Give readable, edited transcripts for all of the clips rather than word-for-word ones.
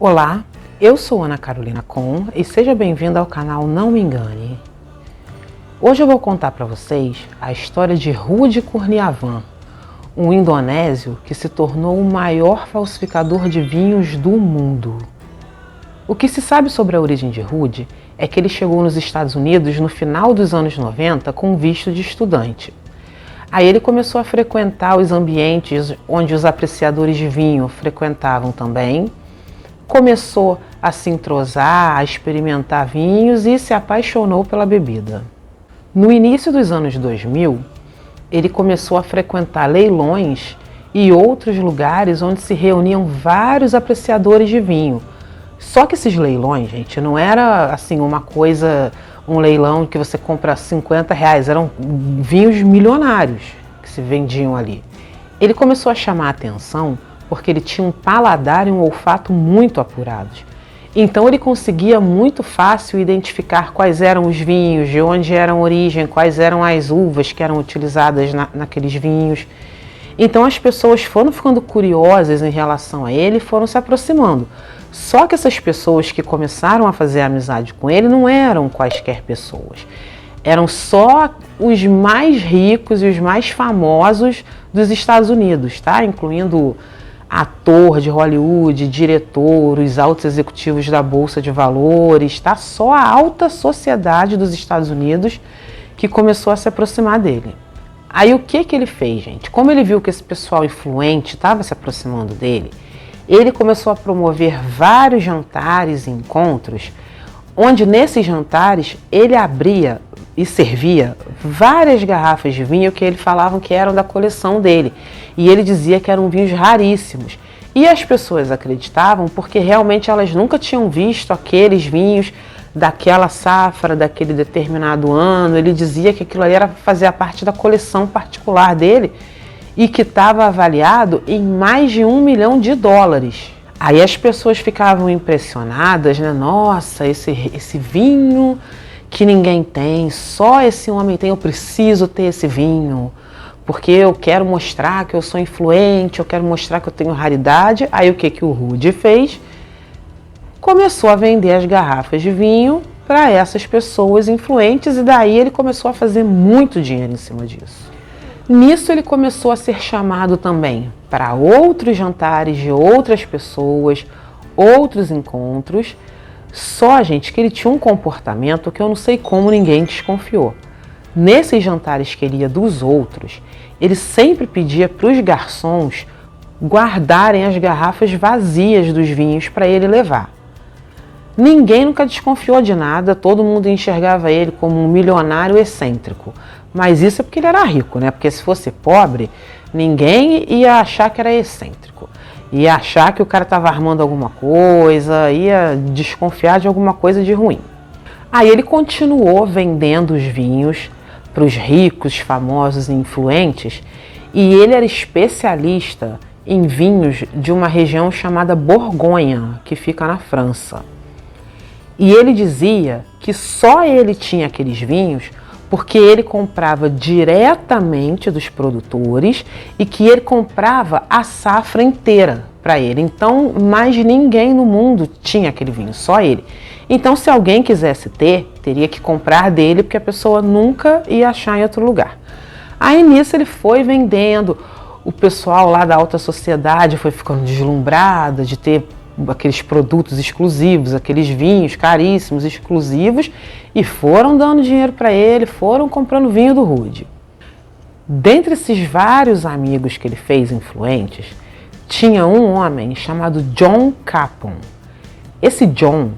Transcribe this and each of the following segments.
Olá, eu sou Ana Carolina Con e seja bem-vinda ao canal Não Me Engane. Hoje eu vou contar para vocês a história de Rudi Kurniawan, um indonésio que se tornou o maior falsificador de vinhos do mundo. O que se sabe sobre a origem de Rudi é que ele chegou nos Estados Unidos no final dos anos 90 com visto de estudante. Aí ele começou a frequentar os ambientes onde os apreciadores de vinho frequentavam também, começou a se entrosar, a experimentar vinhos e se apaixonou pela bebida. No início dos anos 2000, ele começou a frequentar leilões e outros lugares onde se reuniam vários apreciadores de vinho. Só que esses leilões, gente, não era assim uma coisa, um leilão que você compra R$50, eram vinhos milionários que se vendiam ali. Ele começou a chamar a atenção porque ele tinha um paladar e um olfato muito apurados. Então ele conseguia muito fácil identificar quais eram os vinhos, de onde eram a origem, quais eram as uvas que eram utilizadas naqueles vinhos. Então as pessoas foram ficando curiosas em relação a ele e foram se aproximando. Só que essas pessoas que começaram a fazer amizade com ele não eram quaisquer pessoas. Eram só os mais ricos e os mais famosos dos Estados Unidos, tá? Incluindo ator de Hollywood, diretor, os altos executivos da Bolsa de Valores, tá? Só a alta sociedade dos Estados Unidos que começou a se aproximar dele. Aí o que ele fez, gente? Como ele viu que esse pessoal influente estava se aproximando dele, ele começou a promover vários jantares e encontros, onde nesses jantares ele abria e servia várias garrafas de vinho que ele falavam que eram da coleção dele. E ele dizia que eram vinhos raríssimos. E as pessoas acreditavam porque realmente elas nunca tinham visto aqueles vinhos daquela safra, daquele determinado ano. Ele dizia que aquilo ali fazia parte da coleção particular dele e que estava avaliado em mais de $1 milhão. Aí as pessoas ficavam impressionadas, né? Nossa, esse vinho que ninguém tem, só esse homem tem, eu preciso ter esse vinho, porque eu quero mostrar que eu sou influente, eu quero mostrar que eu tenho raridade. Aí o que o Rudi fez? Começou a vender as garrafas de vinho para essas pessoas influentes e daí ele começou a fazer muito dinheiro em cima disso. Nisso ele começou a ser chamado também para outros jantares de outras pessoas, outros encontros. Só, gente, que ele tinha um comportamento que eu não sei como ninguém desconfiou. Nesses jantares que ele ia dos outros, ele sempre pedia para os garçons guardarem as garrafas vazias dos vinhos para ele levar. Ninguém nunca desconfiou de nada, todo mundo enxergava ele como um milionário excêntrico. Mas isso é porque ele era rico, né? Porque se fosse pobre, ninguém ia achar que era excêntrico. Ia achar que o cara estava armando alguma coisa, ia desconfiar de alguma coisa de ruim. Aí ele continuou vendendo os vinhos para os ricos, famosos e influentes, e ele era especialista em vinhos de uma região chamada Borgonha, que fica na França. E ele dizia que só ele tinha aqueles vinhos porque ele comprava diretamente dos produtores e que ele comprava a safra inteira para ele. Então, mais ninguém no mundo tinha aquele vinho, só ele. Então, se alguém quisesse ter, teria que comprar dele, porque a pessoa nunca ia achar em outro lugar. Aí, nisso, ele foi vendendo. O pessoal lá da alta sociedade foi ficando deslumbrado de ter aqueles produtos exclusivos, aqueles vinhos caríssimos, exclusivos, e foram dando dinheiro para ele, foram comprando vinho do Rudi. Dentre esses vários amigos que ele fez influentes, tinha um homem chamado John Capon. Esse John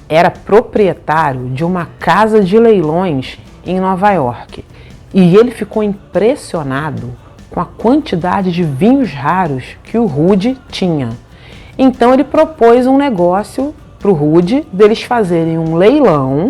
era proprietário de uma casa de leilões em Nova York e ele ficou impressionado com a quantidade de vinhos raros que o Rudi tinha. Então ele propôs um negócio para o Rudi deles fazerem um leilão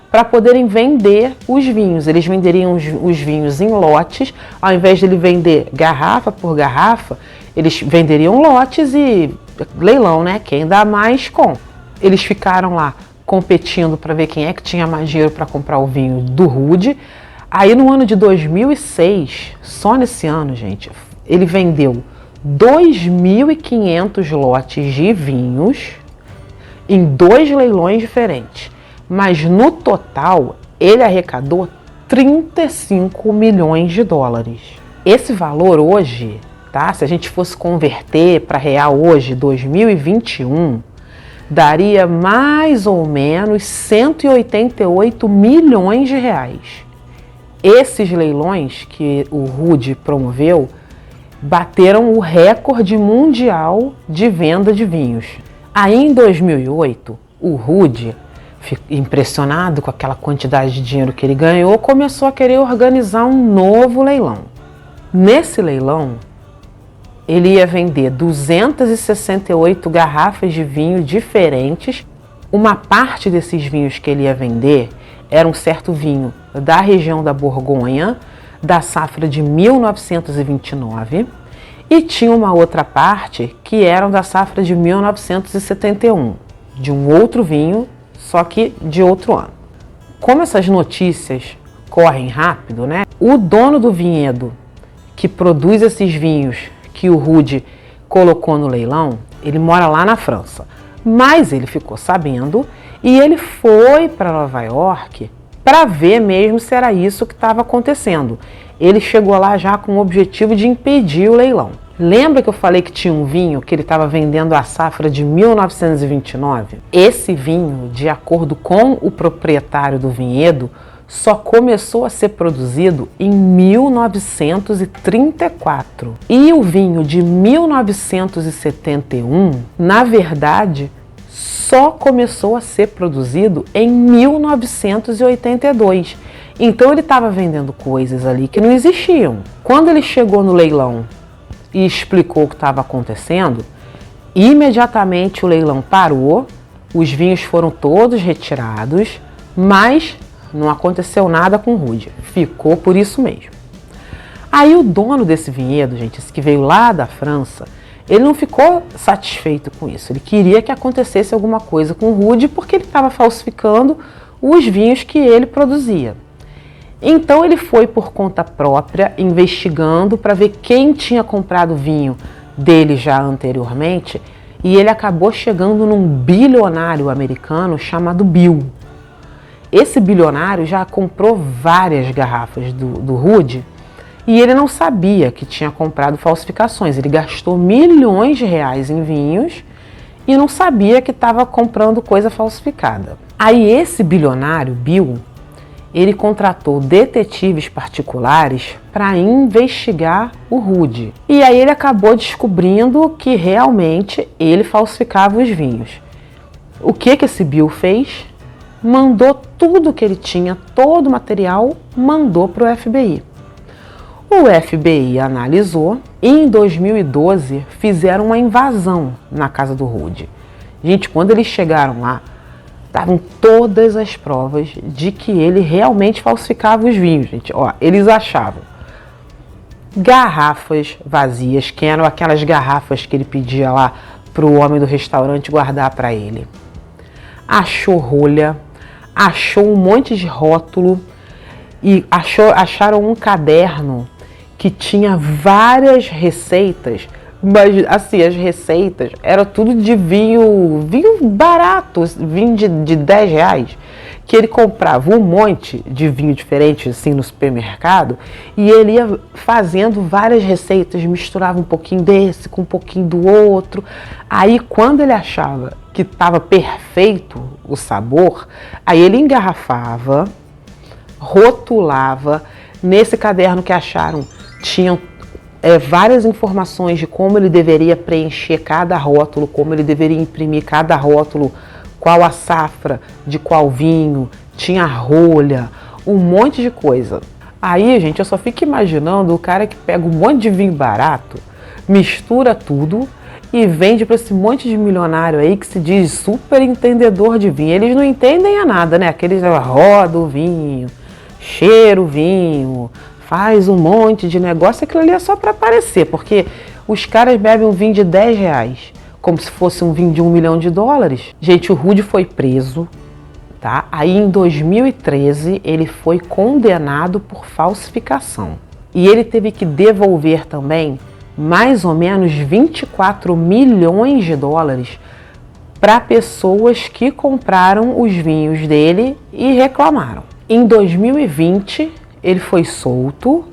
para poderem vender os vinhos. Eles venderiam os vinhos em lotes, ao invés de ele vender garrafa por garrafa, eles venderiam lotes e leilão, né? Quem dá mais compra. Eles ficaram lá competindo para ver quem é que tinha mais dinheiro para comprar o vinho do Rudi. Aí no ano de 2006, só nesse ano, gente, ele vendeu 2.500 lotes de vinhos em 2 leilões diferentes, mas no total ele arrecadou 35 milhões de dólares. Esse valor hoje, tá? Se a gente fosse converter para real hoje, 2021, daria mais ou menos 188 milhões de reais. Esses leilões que o Rude promoveu bateram o recorde mundial de venda de vinhos. Aí em 2008, o Rude, impressionado com aquela quantidade de dinheiro que ele ganhou, começou a querer organizar um novo leilão. Nesse leilão, ele ia vender 268 garrafas de vinho diferentes. Uma parte desses vinhos que ele ia vender era um certo vinho da região da Borgonha, da safra de 1929, e tinha uma outra parte que eram da safra de 1971, de um outro vinho, só que de outro ano. Como essas notícias correm rápido, né? O dono do vinhedo que produz esses vinhos que o Rude colocou no leilão, ele mora lá na França, mas ele ficou sabendo e ele foi para Nova York para ver mesmo se era isso que estava acontecendo. Ele chegou lá já com o objetivo de impedir o leilão. Lembra que eu falei que tinha um vinho que ele estava vendendo a safra de 1929? Esse vinho, de acordo com o proprietário do vinhedo, só começou a ser produzido em 1934. E o vinho de 1971, na verdade, só começou a ser produzido em 1982. Então ele estava vendendo coisas ali que não existiam. Quando ele chegou no leilão e explicou o que estava acontecendo, imediatamente o leilão parou, os vinhos foram todos retirados, mas não aconteceu nada com o Rude, ficou por isso mesmo. Aí o dono desse vinhedo, gente, esse que veio lá da França, ele não ficou satisfeito com isso, ele queria que acontecesse alguma coisa com o Rude porque ele estava falsificando os vinhos que ele produzia. Então ele foi por conta própria, investigando para ver quem tinha comprado vinho dele já anteriormente, e ele acabou chegando num bilionário americano chamado Bill. Esse bilionário já comprou várias garrafas do Rude e ele não sabia que tinha comprado falsificações. Ele gastou milhões de reais em vinhos e não sabia que estava comprando coisa falsificada. Aí esse bilionário, Bill, ele contratou detetives particulares para investigar o Rude. E aí ele acabou descobrindo que realmente ele falsificava os vinhos. O que esse Bill fez? Mandou tudo que ele tinha, todo o material, mandou para o FBI. O FBI analisou e em 2012 fizeram uma invasão na casa do Rude. Gente, quando eles chegaram lá, estavam todas as provas de que ele realmente falsificava os vinhos, gente. Ó, eles achavam garrafas vazias, que eram aquelas garrafas que ele pedia lá para o homem do restaurante guardar para ele. Achou rolha, achou um monte de rótulo e acharam um caderno que tinha várias receitas, mas assim, as receitas eram tudo de vinho barato, vinho de 10 reais, que ele comprava um monte de vinho diferente assim no supermercado e ele ia fazendo várias receitas, misturava um pouquinho desse com um pouquinho do outro. Aí quando ele achava que estava perfeito o sabor, aí ele engarrafava, rotulava. Nesse caderno que acharam tinham várias informações de como ele deveria preencher cada rótulo, como ele deveria imprimir cada rótulo, qual a safra de qual vinho, tinha rolha, um monte de coisa. Aí, gente, eu só fico imaginando o cara que pega um monte de vinho barato, mistura tudo e vende para esse monte de milionário aí que se diz super entendedor de vinho. Eles não entendem a nada, né? Aqueles roda o vinho, cheira o vinho, faz um monte de negócio. Aquilo ali é só para aparecer, porque os caras bebem um vinho de 10 reais, como se fosse um vinho de $1 milhão. Gente, o Rude foi preso, tá? Aí em 2013 ele foi condenado por falsificação. E ele teve que devolver também mais ou menos $24 milhões para pessoas que compraram os vinhos dele e reclamaram. Em 2020, ele foi solto,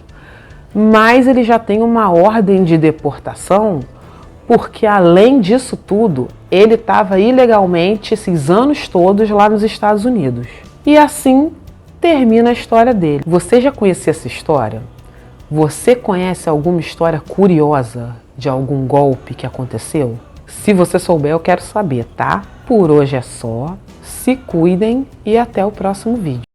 mas ele já tem uma ordem de deportação, porque além disso tudo, ele estava ilegalmente esses anos todos lá nos Estados Unidos. E assim termina a história dele. Você já conhecia essa história? Você conhece alguma história curiosa de algum golpe que aconteceu? Se você souber, eu quero saber, tá? Por hoje é só. Se cuidem e até o próximo vídeo.